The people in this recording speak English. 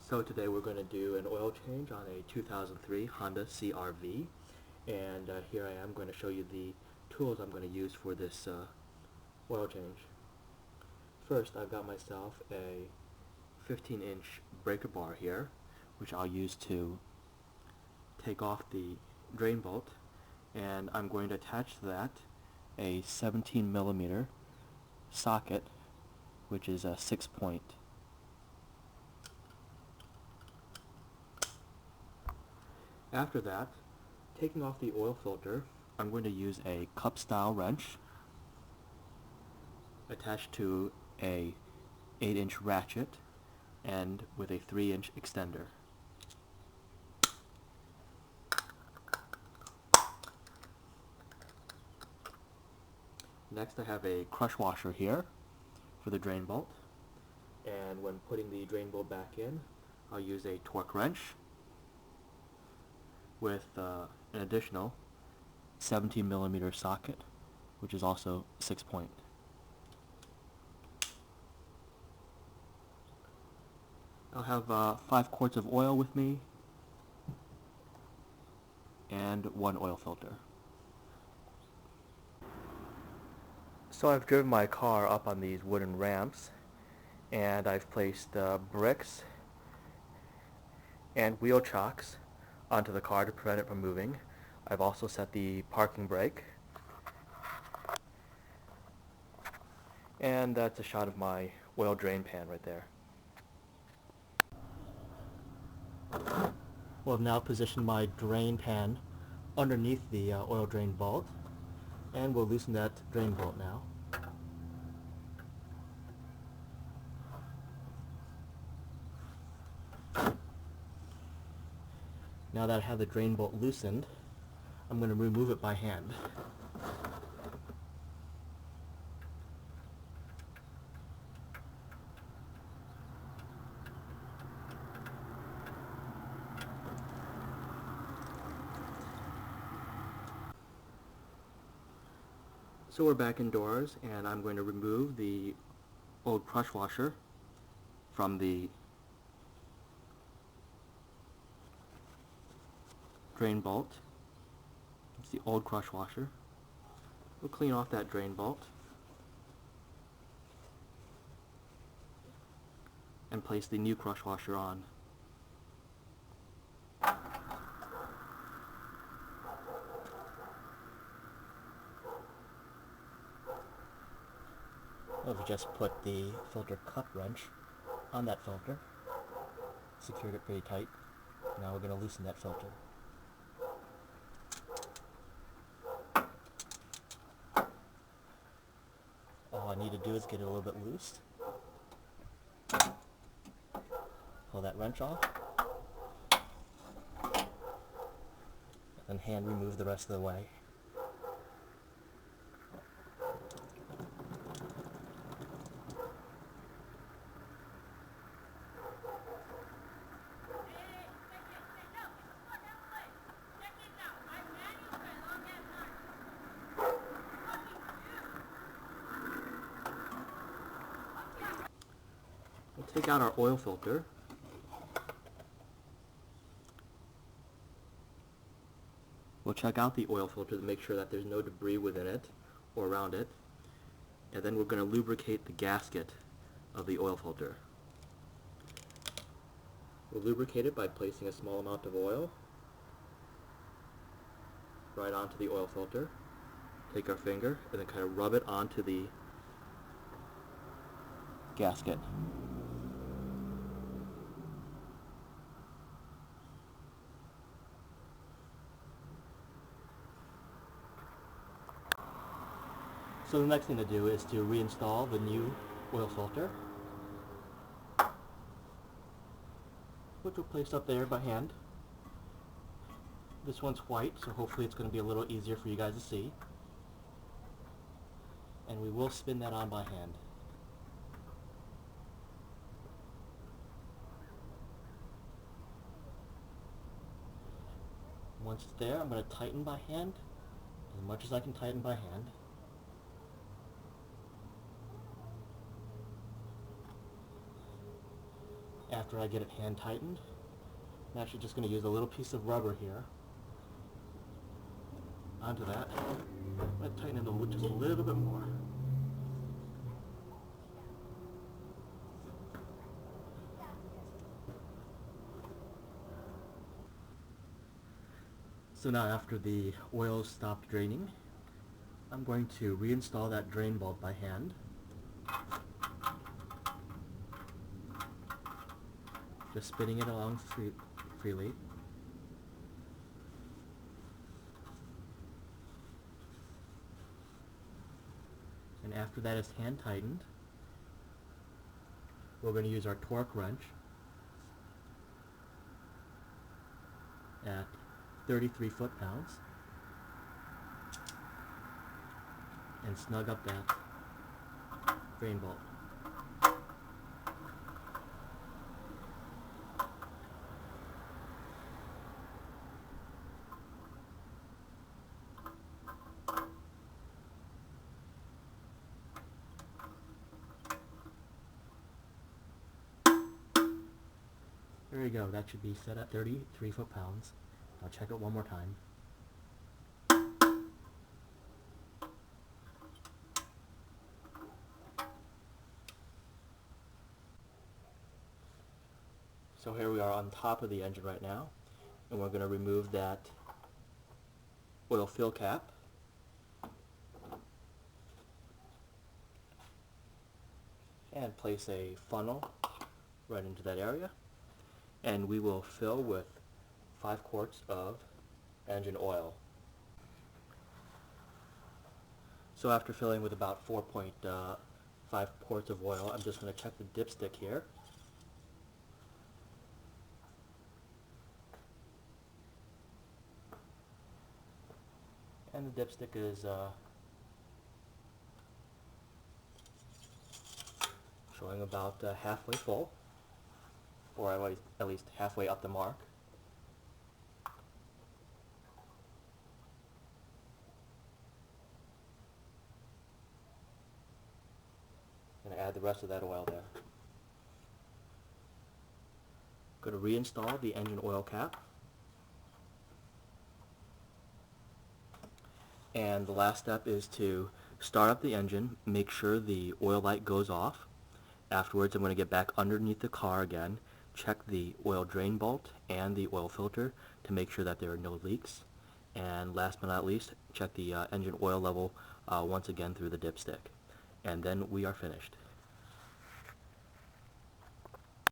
So today we're going to do an oil change on a 2003 Honda CR-V, and here I am going to show you the tools I'm going to use for this oil change. First, I've got myself a 15-inch breaker bar here, which I'll use to take off the drain bolt, and I'm going to attach to that a 17mm socket, which is a 6-point. After that, taking off the oil filter, I'm going to use a cup-style wrench attached to a 8-inch ratchet and with a 3-inch extender. Next, I have a crush washer here for the drain bolt, and when putting the drain bolt back in, I'll use a torque wrench with an additional 17mm socket, which is also 6-point. I'll have 5 quarts of oil with me and 1 oil filter. So I've driven my car up on these wooden ramps, and I've placed bricks and wheel chocks onto the car to prevent it from moving. I've also set the parking brake, and that's a shot of my oil drain pan right there. Well, I've now positioned my drain pan underneath the oil drain bolt, and we'll loosen that drain bolt now. Now that I have the drain bolt loosened, I'm going to remove it by hand. So we're back indoors, and I'm going to remove the old crush washer from the drain bolt. It's the old crush washer. We'll clean off that drain bolt and place the new crush washer on. I've just put the filter cup wrench on that filter, secured it pretty tight. Now we're going to loosen that filter. All I need to do is get it a little bit loose. Pull that wrench off, and then hand remove the rest of the way. We'll take out our oil filter. We'll check out the oil filter to make sure that there's no debris within it or around it. And then we're going to lubricate the gasket of the oil filter. We'll lubricate it by placing a small amount of oil right onto the oil filter. Take our finger and then kind of rub it onto the gasket. So the next thing to do is to reinstall the new oil filter, which we'll place up there by hand. This one's white, so hopefully it's going to be a little easier for you guys to see. And we will spin that on by hand. Once it's there, I'm going to tighten by hand, as much as I can tighten by hand. after I get it hand tightened, I'm actually just going to use a little piece of rubber here onto that. I'm going to tighten it just a little bit more. So now after the oil stopped draining, I'm going to reinstall that drain bolt by hand. Just spinning it along freely. And after that is hand tightened, we're going to use our torque wrench at 33 foot-pounds and snug up that drain bolt. There you go, that should be set at 33 foot-pounds. I'll check it one more time. So here we are on top of the engine right now, and we're going to remove that oil fill cap. And place a funnel right into that area. And we will fill with 5 quarts of engine oil. So after filling with about 4.5 quarts of oil, I'm just going to check the dipstick here. And the dipstick is showing about halfway full, or at least halfway up the mark. Going to add the rest of that oil there. Going to reinstall the engine oil cap. And the last step is to start up the engine, make sure the oil light goes off. Afterwards, I'm going to get back underneath the car again, check the oil drain bolt and the oil filter to make sure that there are no leaks. And last but not least, check the engine oil level once again through the dipstick. And then we are finished.